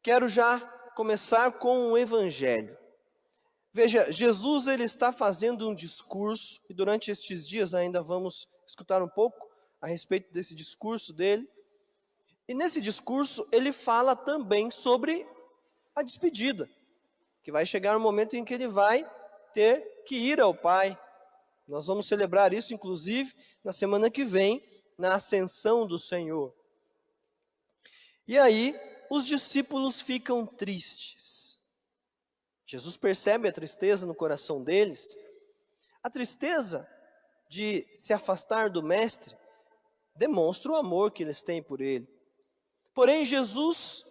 Quero já começar com o Evangelho. Veja, Jesus ele está fazendo um discurso, e durante estes dias ainda vamos escutar um pouco a respeito desse discurso dele. E nesse discurso ele fala também sobre a despedida, que vai chegar um momento em que ele vai ter que ir ao Pai. Nós vamos celebrar isso, inclusive, na semana que vem, na ascensão do Senhor. E aí, os discípulos ficam tristes. Jesus percebe a tristeza no coração deles. A tristeza de se afastar do Mestre demonstra o amor que eles têm por Ele. Porém, Jesus,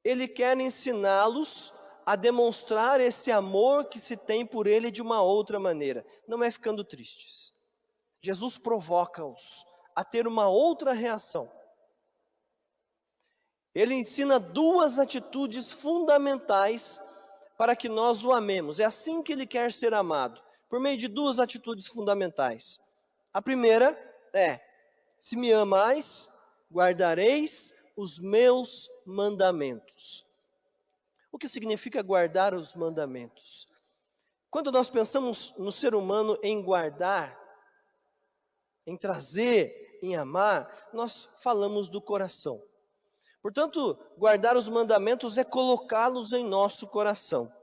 Ele quer ensiná-los a demonstrar esse amor que se tem por Ele de uma outra maneira. Não é ficando tristes. Jesus provoca-os a ter uma outra reação. Ele ensina duas atitudes fundamentais para que nós o amemos. É assim que ele quer ser amado, por meio de duas atitudes fundamentais. A primeira é: se me amais, guardareis os meus mandamentos. O que significa guardar os mandamentos? Quando nós pensamos no ser humano em guardar, em trazer, em amar, nós falamos do coração. Portanto, guardar os mandamentos é colocá-los em nosso coração.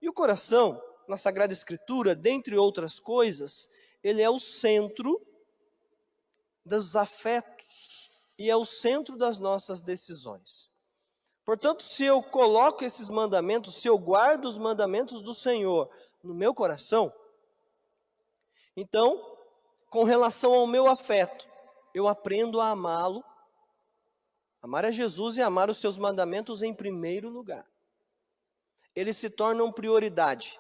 E o coração, na Sagrada Escritura, dentre outras coisas, ele é o centro dos afetos e é o centro das nossas decisões. Portanto, se eu coloco esses mandamentos, se eu guardo os mandamentos do Senhor no meu coração, então, com relação ao meu afeto, eu aprendo a amá-lo. Amar a Jesus e amar os seus mandamentos em primeiro lugar. Eles se tornam prioridade.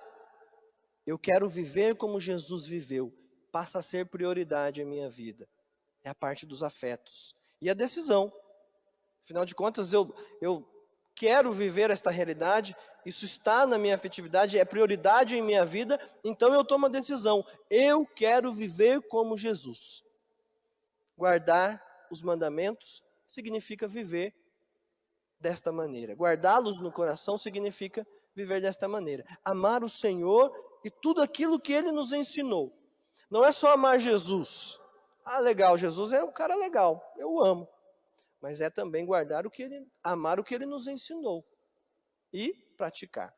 Eu quero viver como Jesus viveu. Passa a ser prioridade em minha vida. É a parte dos afetos. E a decisão. Afinal de contas, eu quero viver esta realidade. Isso está na minha afetividade, é prioridade em minha vida. Então eu tomo a decisão. Eu quero viver como Jesus. Guardar os mandamentos significa viver desta maneira. Guardá-los no coração significa viver desta maneira. Amar o Senhor e tudo aquilo que Ele nos ensinou. Não é só amar Jesus. Ah, legal, Jesus é um cara legal, eu amo. Mas é também guardar amar o que Ele nos ensinou e praticar.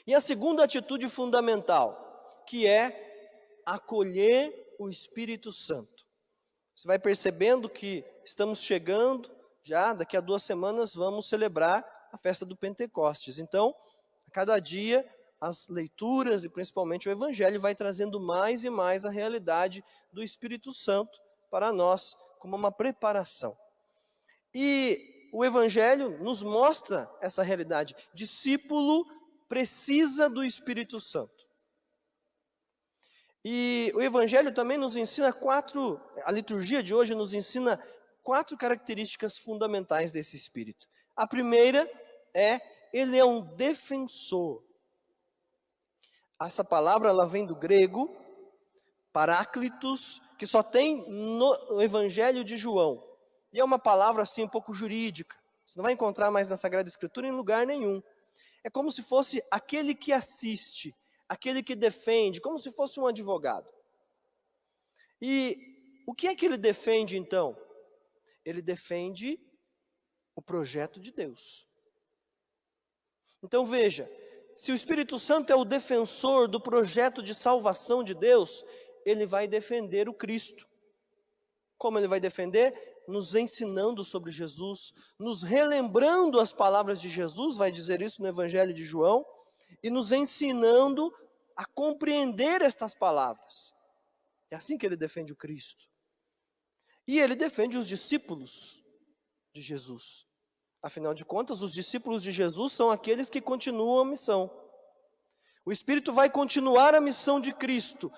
E a segunda atitude fundamental, que é acolher o Espírito Santo. Você vai percebendo que estamos chegando, já daqui a 2 semanas vamos celebrar a festa do Pentecostes. Então, a cada dia, as leituras e principalmente o Evangelho vai trazendo mais e mais a realidade do Espírito Santo para nós, como uma preparação. E o Evangelho nos mostra essa realidade. Discípulo precisa do Espírito Santo. E o Evangelho também nos ensina a liturgia de hoje nos ensina 4 características fundamentais desse Espírito. A primeira é, ele é um defensor. Essa palavra ela vem do grego, paráclitos, que só tem no Evangelho de João. E é uma palavra assim um pouco jurídica. Você não vai encontrar mais na Sagrada Escritura em lugar nenhum. É como se fosse aquele que assiste, aquele que defende, como se fosse um advogado. E o que é que ele defende então? Ele defende o projeto de Deus. Então veja, se o Espírito Santo é o defensor do projeto de salvação de Deus, ele vai defender o Cristo. Como ele vai defender? Nos ensinando sobre Jesus, nos relembrando as palavras de Jesus, vai dizer isso no Evangelho de João, e nos ensinando a compreender estas palavras. É assim que ele defende o Cristo. E ele defende os discípulos de Jesus. Afinal de contas, os discípulos de Jesus são aqueles que continuam a missão. O Espírito vai continuar a missão de Cristo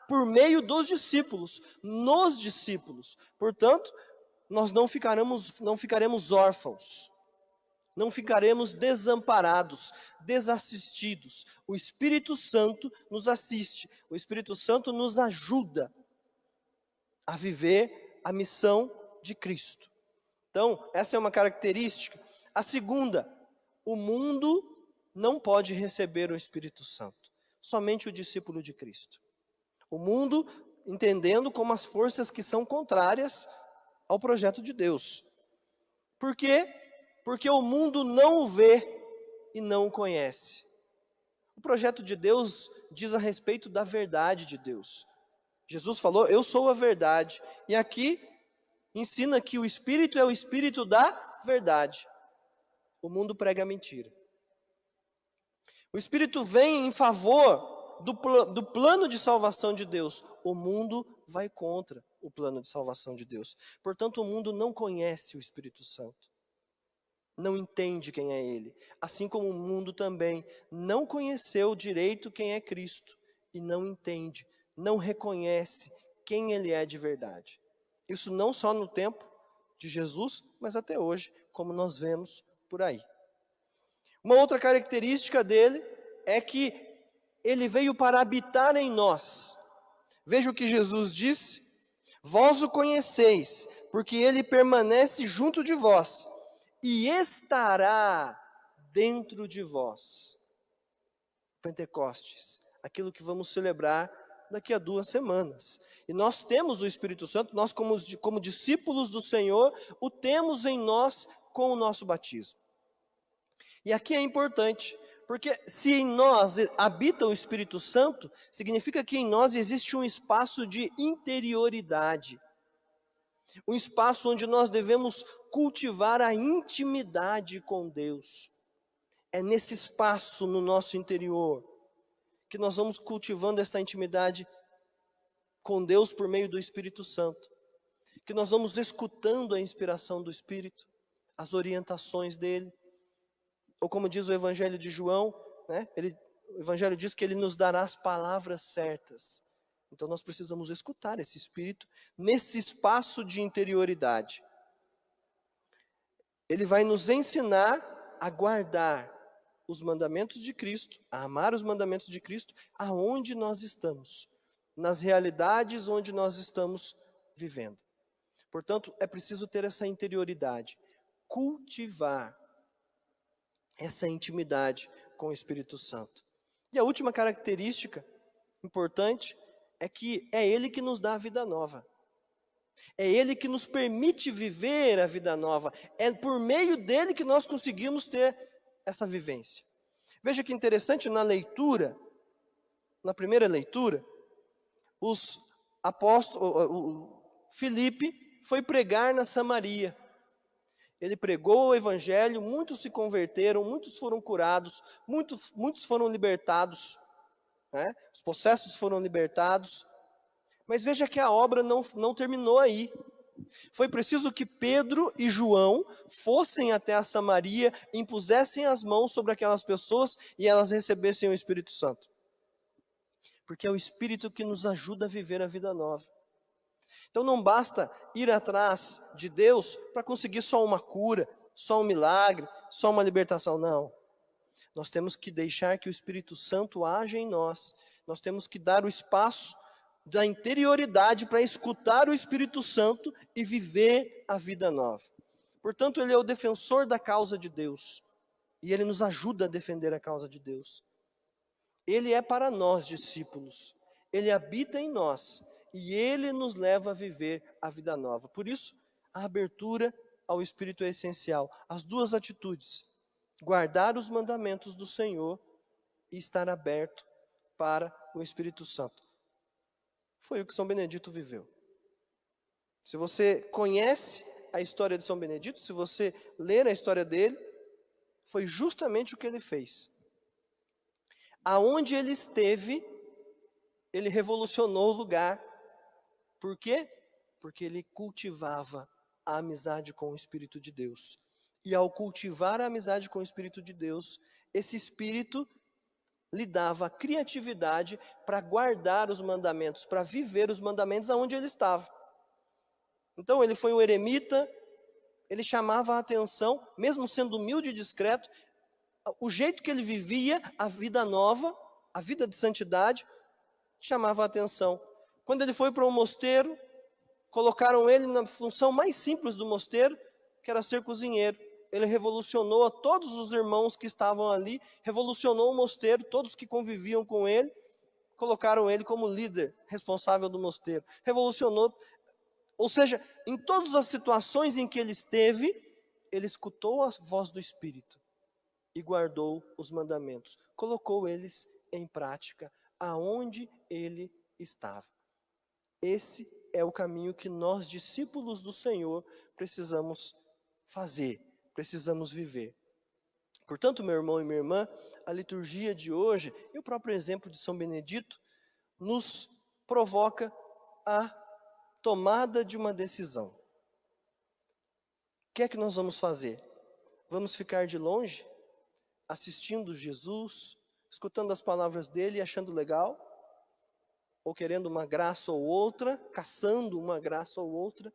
por meio dos discípulos, nos discípulos. Portanto, nós não ficaremos órfãos. Não ficaremos desamparados, desassistidos. O Espírito Santo nos assiste. O Espírito Santo nos ajuda a viver a missão de Cristo. Então, essa é uma característica. A segunda, o mundo não pode receber o Espírito Santo, somente o discípulo de Cristo. O mundo entendendo como as forças que são contrárias ao projeto de Deus. Por quê? Porque o mundo não o vê e não o conhece. O projeto de Deus diz a respeito da verdade de Deus. Jesus falou, eu sou a verdade. E aqui ensina que o Espírito é o Espírito da verdade. O mundo prega a mentira. O Espírito vem em favor do plano de salvação de Deus. O mundo vai contra o plano de salvação de Deus. Portanto, o mundo não conhece o Espírito Santo. Não entende quem é Ele. Assim como o mundo também não conheceu direito quem é Cristo. E não entende, não reconhece quem Ele é de verdade. Isso não só no tempo de Jesus, mas até hoje, como nós vemos por aí. Uma outra característica dele é que ele veio para habitar em nós. Veja o que Jesus disse: vós o conheceis, porque ele permanece junto de vós e estará dentro de vós. Pentecostes, aquilo que vamos celebrar daqui a 2 semanas. E nós temos o Espírito Santo, nós como discípulos do Senhor, o temos em nós com o nosso batismo. E aqui é importante, porque se em nós habita o Espírito Santo, significa que em nós existe um espaço de interioridade. Um espaço onde nós devemos cultivar a intimidade com Deus. É nesse espaço no nosso interior que nós vamos cultivando esta intimidade com Deus por meio do Espírito Santo. Que nós vamos escutando a inspiração do Espírito, as orientações dele. Ou como diz o Evangelho de João, né? O Evangelho diz que ele nos dará as palavras certas. Então nós precisamos escutar esse Espírito nesse espaço de interioridade. Ele vai nos ensinar a guardar os mandamentos de Cristo, a amar os mandamentos de Cristo, aonde nós estamos, nas realidades onde nós estamos vivendo. Portanto, é preciso ter essa interioridade, cultivar essa intimidade com o Espírito Santo. E a última característica importante é que é Ele que nos dá a vida nova. É Ele que nos permite viver a vida nova. É por meio dele que nós conseguimos ter essa vivência. Veja que interessante, na leitura, na primeira leitura, os apóstolos, Filipe foi pregar na Samaria. Ele pregou o Evangelho, muitos se converteram, muitos foram curados, muitos foram libertados, né? Os possessos foram libertados. Mas veja que a obra não terminou aí. Foi preciso que Pedro e João fossem até a Samaria, impusessem as mãos sobre aquelas pessoas e elas recebessem o Espírito Santo. Porque é o Espírito que nos ajuda a viver a vida nova. Então não basta ir atrás de Deus para conseguir só uma cura, só um milagre, só uma libertação, não. Nós temos que deixar que o Espírito Santo haja em nós. Nós temos que dar o espaço da interioridade para escutar o Espírito Santo e viver a vida nova. Portanto, ele é o defensor da causa de Deus. E ele nos ajuda a defender a causa de Deus. Ele é para nós, discípulos. Ele habita em nós. E ele nos leva a viver a vida nova. Por isso, a abertura ao Espírito é essencial. As duas atitudes: guardar os mandamentos do Senhor e estar aberto para o Espírito Santo. Foi o que São Benedito viveu. Se você conhece a história de São Benedito, se você ler a história dele, foi justamente o que ele fez. Aonde ele esteve, ele revolucionou o lugar. Por quê? Porque ele cultivava a amizade com o Espírito de Deus. E ao cultivar a amizade com o Espírito de Deus, esse Espírito lhe dava criatividade para guardar os mandamentos, para viver os mandamentos aonde ele estava. Então ele foi um eremita, ele chamava a atenção, mesmo sendo humilde e discreto, o jeito que ele vivia a vida nova, a vida de santidade, chamava a atenção. Quando ele foi para um mosteiro, colocaram ele na função mais simples do mosteiro, que era ser cozinheiro. Ele revolucionou a todos os irmãos que estavam ali, revolucionou o mosteiro, todos que conviviam com ele, colocaram ele como líder responsável do mosteiro. Revolucionou, ou seja, em todas as situações em que ele esteve, ele escutou a voz do Espírito e guardou os mandamentos, colocou eles em prática aonde ele estava. Esse é o caminho que nós, discípulos do Senhor, precisamos fazer, precisamos viver. Portanto, meu irmão e minha irmã, a liturgia de hoje e o próprio exemplo de São Benedito nos provoca a tomada de uma decisão. O que é que nós vamos fazer? Vamos ficar de longe, assistindo Jesus, escutando as palavras dele e achando legal? Ou querendo uma graça ou outra, caçando uma graça ou outra?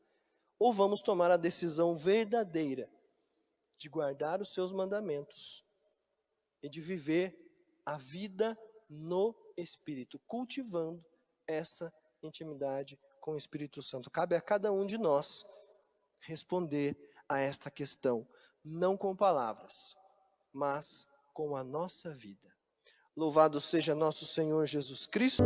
Ou vamos tomar a decisão verdadeira de guardar os seus mandamentos e de viver a vida no Espírito, cultivando essa intimidade com o Espírito Santo? Cabe a cada um de nós responder a esta questão, não com palavras, mas com a nossa vida. Louvado seja nosso Senhor Jesus Cristo.